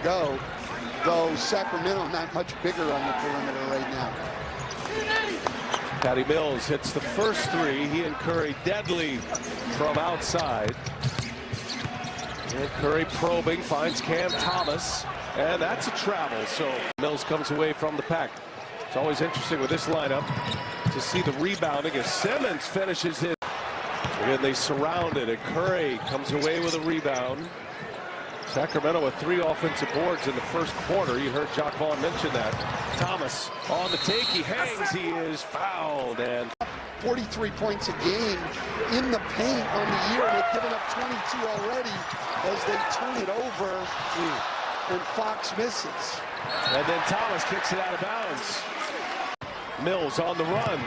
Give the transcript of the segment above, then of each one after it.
go, though Sacramento not much bigger on the perimeter right now. Patty Mills hits the first three. He and Curry deadly from outside. And Curry probing, finds Cam Thomas, and that's a travel. So Mills comes away from the pack. It's always interesting with this lineup to see the rebounding as Simmons finishes his. Again, they surround it, and Curry comes away with a rebound. Sacramento with 3 offensive boards in the first quarter. You heard Jacques Vaughn mention that. Thomas on the take. He hangs. He is fouled. And 43 points a game in the paint on the year. They've given up 22 already as they turn it over. And Fox misses. And then Thomas kicks it out of bounds. Mills on the run.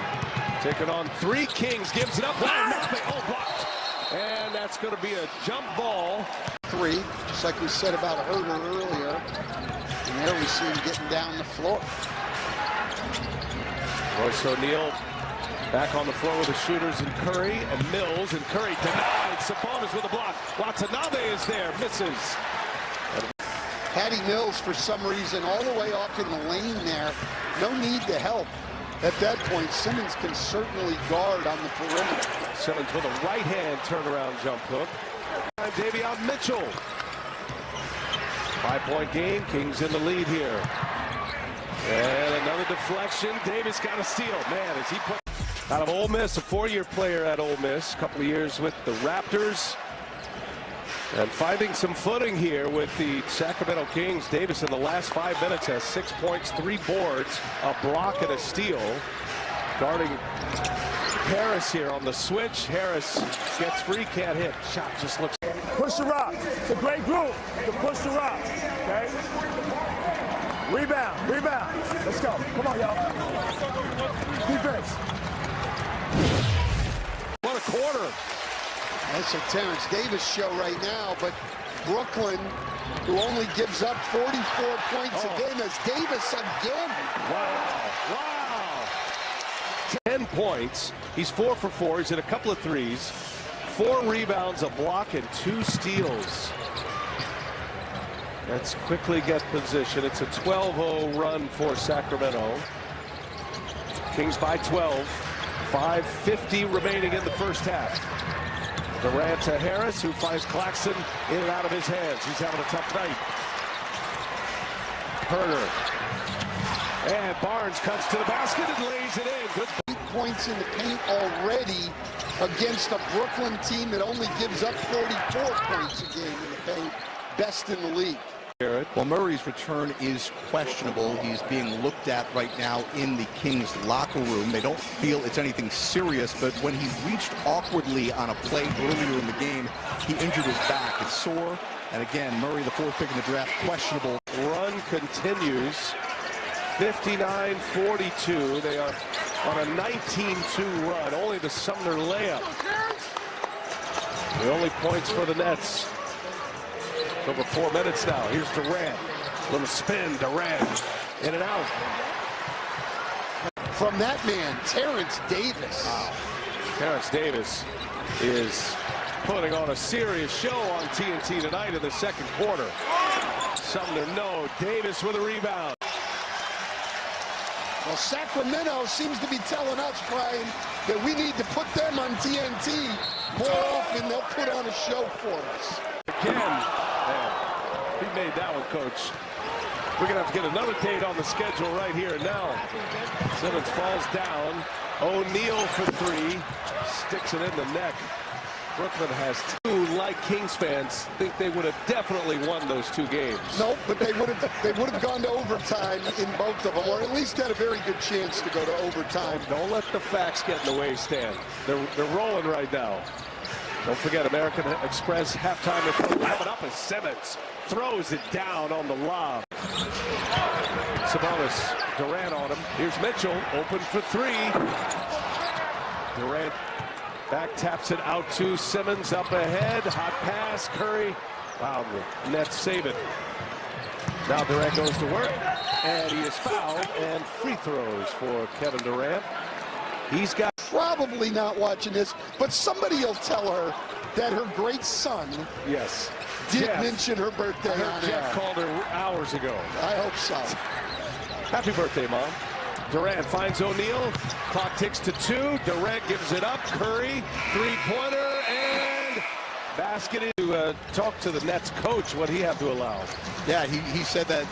Taking on 3 Kings. Gives it up. Oh, blocked. And that's going to be a jump ball. 3, just like we said about Herder earlier. And there we see him getting down the floor. Royce O'Neal back on the floor with the shooters and Curry and Mills, and Curry denied. Sabonis with a block. Watanabe is there, misses. Patty Mills, for some reason, all the way off in the lane there. No need to help. At that point, Simmons can certainly guard on the perimeter. Simmons with a right-hand turnaround jump hook. Davion Mitchell. 5-point game. Kings in the lead here. And another deflection. Davis got a steal. Man, as he put out of Ole Miss, a 4-year player at Ole Miss, a couple of years with the Raptors. And finding some footing here with the Sacramento Kings. Davis in the last 5 minutes has 6 points, 3 boards, a block, and a steal. Guarding Harris here on the switch. Harris gets free, can't hit. Shot just looks. Push the rock. It's a great group to push the rock. Okay? Rebound, rebound. Let's go. Come on, y'all. Defense. What a quarter. That's a Terence Davis show right now, but Brooklyn, who only gives up 44 points a game, as Davis again. Wow. 10 points. He's 4 for 4. He's hit a couple of threes, 4 rebounds, a block, and 2 steals. Let's quickly get position. It's a 12-0 run for Sacramento. Kings by 12. 5:50 remaining in the first half. Durant to Harris, who finds Claxton in and out of his hands. He's having a tough night. Herder. And Barnes cuts to the basket and lays it in. Good. 8 points in the paint already against a Brooklyn team that only gives up 44 points a game in the paint. Best in the league. Well, Murray's return is questionable. He's being looked at right now in the Kings locker room. They don't feel it's anything serious, but when he reached awkwardly on a play earlier in the game, he injured his back. It's sore. And again, Murray, the 4th pick in the draft, questionable. Run continues. 59-42. They are on a 19-2 run. Only the Sumner layup. The only points for the Nets. Over 4 minutes now. Here's Durant. Little spin. Durant in and out. From that man, Terence Davis. Wow. Terence Davis is putting on a serious show on TNT tonight in the second quarter. Sumner, no. Davis with a rebound. Well, Sacramento seems to be telling us, Brian, that we need to put them on TNT more often. They'll put on a show for us. Again. He made that one, Coach. We're going to have to get another date on the schedule right here and now. Simmons falls down. O'Neal for 3. Sticks it in the neck. Brooklyn has 2. Like Kings fans, think they would have definitely won those 2 games. Nope, but they would have gone to overtime in both of them, or at least had a very good chance to go to overtime. Don't let the facts get in the way, Stan. They're rolling right now. Don't forget, American Express halftime report coming up as Simmons throws it down on the lob. Sabonis, Durant on him. Here's Mitchell, open for 3. Durant back taps it out to Simmons, up ahead. Hot pass, Curry. Wow, the Nets save it. Now Durant goes to work, and he is fouled, and free throws for Kevin Durant. He's got... Probably not watching this, but somebody will tell her that her great son Yes. did Jeff. mention her birthday I on heard Jeff air. called her hours ago. I hope so. Happy birthday, Mom. Durant finds O'Neal. Clock ticks to 2. Durant gives it up. Curry, three-pointer, and basket to talk to the Nets coach what he had to allow. Yeah, he said that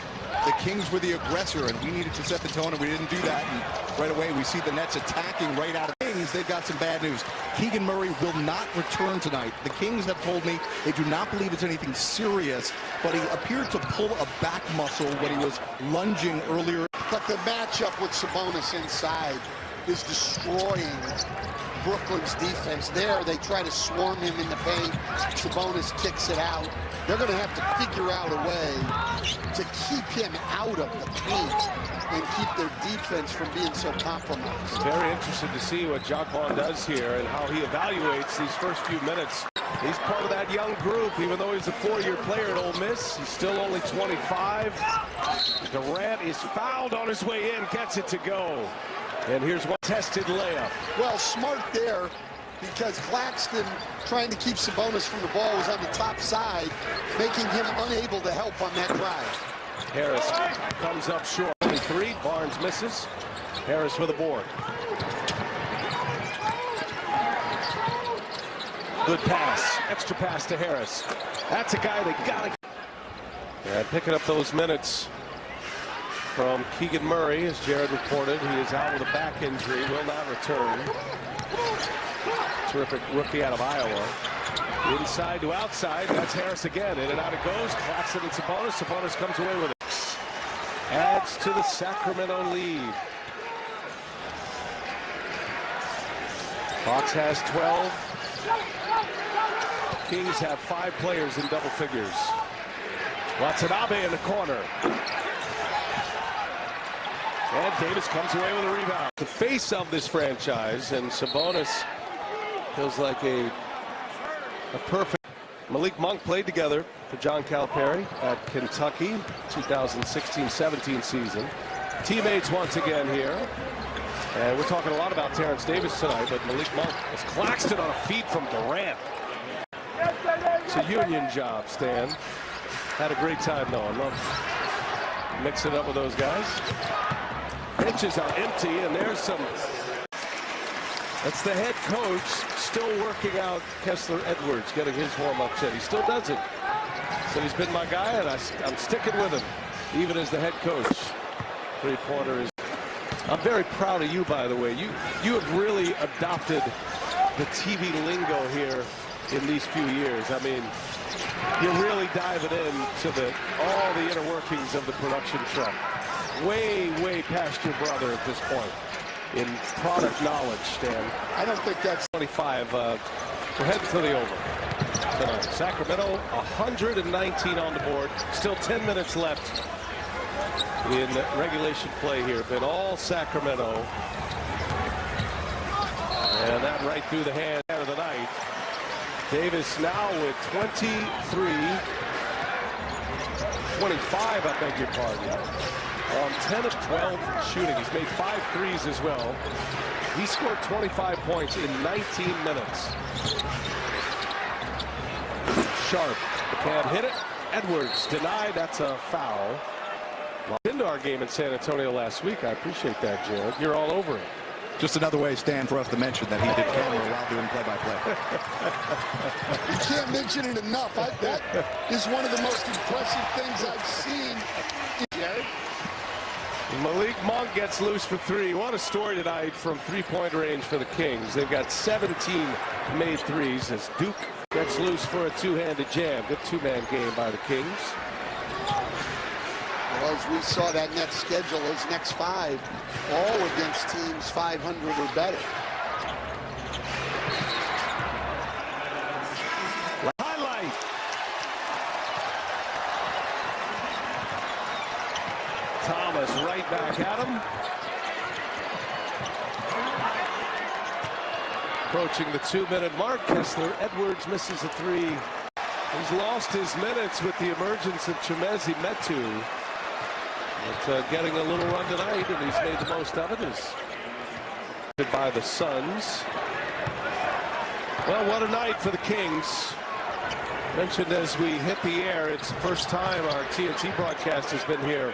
the Kings were the aggressor and we needed to set the tone, and we didn't do that. And right away we see the Nets attacking right out of the Kings. They've got some bad news. Keegan Murray will not return tonight. The Kings have told me they do not believe it's anything serious, but he appeared to pull a back muscle when he was lunging earlier. But the matchup with Sabonis inside is destroying Brooklyn's defense. There, they try to swarm him in the paint. Sabonis kicks it out. They're going to have to figure out a way to keep him out of the paint and keep their defense from being so compromised. Very interested to see what Jacques Vaughn does here and how he evaluates these first few minutes. He's part of that young group, even though he's a 4-year player at Ole Miss. He's still only 25. Durant is fouled on his way in, gets it to go. And here's one tested layup. Well, smart there, because Claxton, trying to keep Sabonis from the ball, was on the top side, making him unable to help on that drive. Harris comes up short. Only 3. Barnes misses. Harris with a board. Good pass. Extra pass to Harris. That's a guy that got it. And picking up those minutes from Keegan Murray, as Jared reported. He is out with a back injury, will not return. Terrific rookie out of Iowa. Inside to outside. That's Harris again. In and out it goes. Claxton and Sabonis. Sabonis comes away with it. Adds to the Sacramento lead. Fox has 12. Kings have 5 players in double figures. Watanabe in the corner. And Davis comes away with a rebound. The face of this franchise, and Sabonis feels like a perfect. Malik Monk played together for John Calipari at Kentucky, 2016-17 season. Teammates once again here. And we're talking a lot about Terence Davis tonight, but Malik Monk was Claxton on a feed from Durant. It's a union job, Stan. Had a great time, though. I love mixing it up with those guys. Benches are empty, and there's some. That's the head coach still working out Kessler Edwards, getting his warm-up set. He still does it. So he's been my guy, and I'm sticking with him, even as the head coach. Three-pointer is. I'm very proud of you, by the way. You have really adopted the TV lingo here in these few years. I mean, you're really diving into all the inner workings of the production truck. Way past your brother at this point in product knowledge, Stan. I don't think that's 25. We're heading for the over tonight. Sacramento 119 on the board. Still 10 minutes left in regulation play here. Been all Sacramento. And that right through the hand of the night. Davis now with 25, I beg your pardon. On 10 of 12 shooting. He's made 5 threes as well. He scored 25 points in 19 minutes. Sharp can't hit it. Edwards denied. That's a foul. Into our game in San Antonio last week. I appreciate that, Jared. You're all over it. Just another way, Stan, for us to mention that he did camera while doing play-by-play. You can't mention it enough. That is one of the most impressive things I've seen. Jared? Malik Monk gets loose for 3. What a story tonight from three-point range for the Kings. They've got 17 made threes as Duke gets loose for a two-handed jam. Good two-man game by the Kings. Well, as we saw that Nets schedule, those next 5, all against teams 500 or better. Highlight. Thomas right back at him. Approaching the 2-minute mark. Kessler Edwards misses a 3. He's lost his minutes with the emergence of Chemezi Metu. But getting a little run tonight, and he's made the most of it. Is by the Suns. Well, what a night for the Kings. Mentioned as we hit the air, it's the first time our TNT broadcast has been here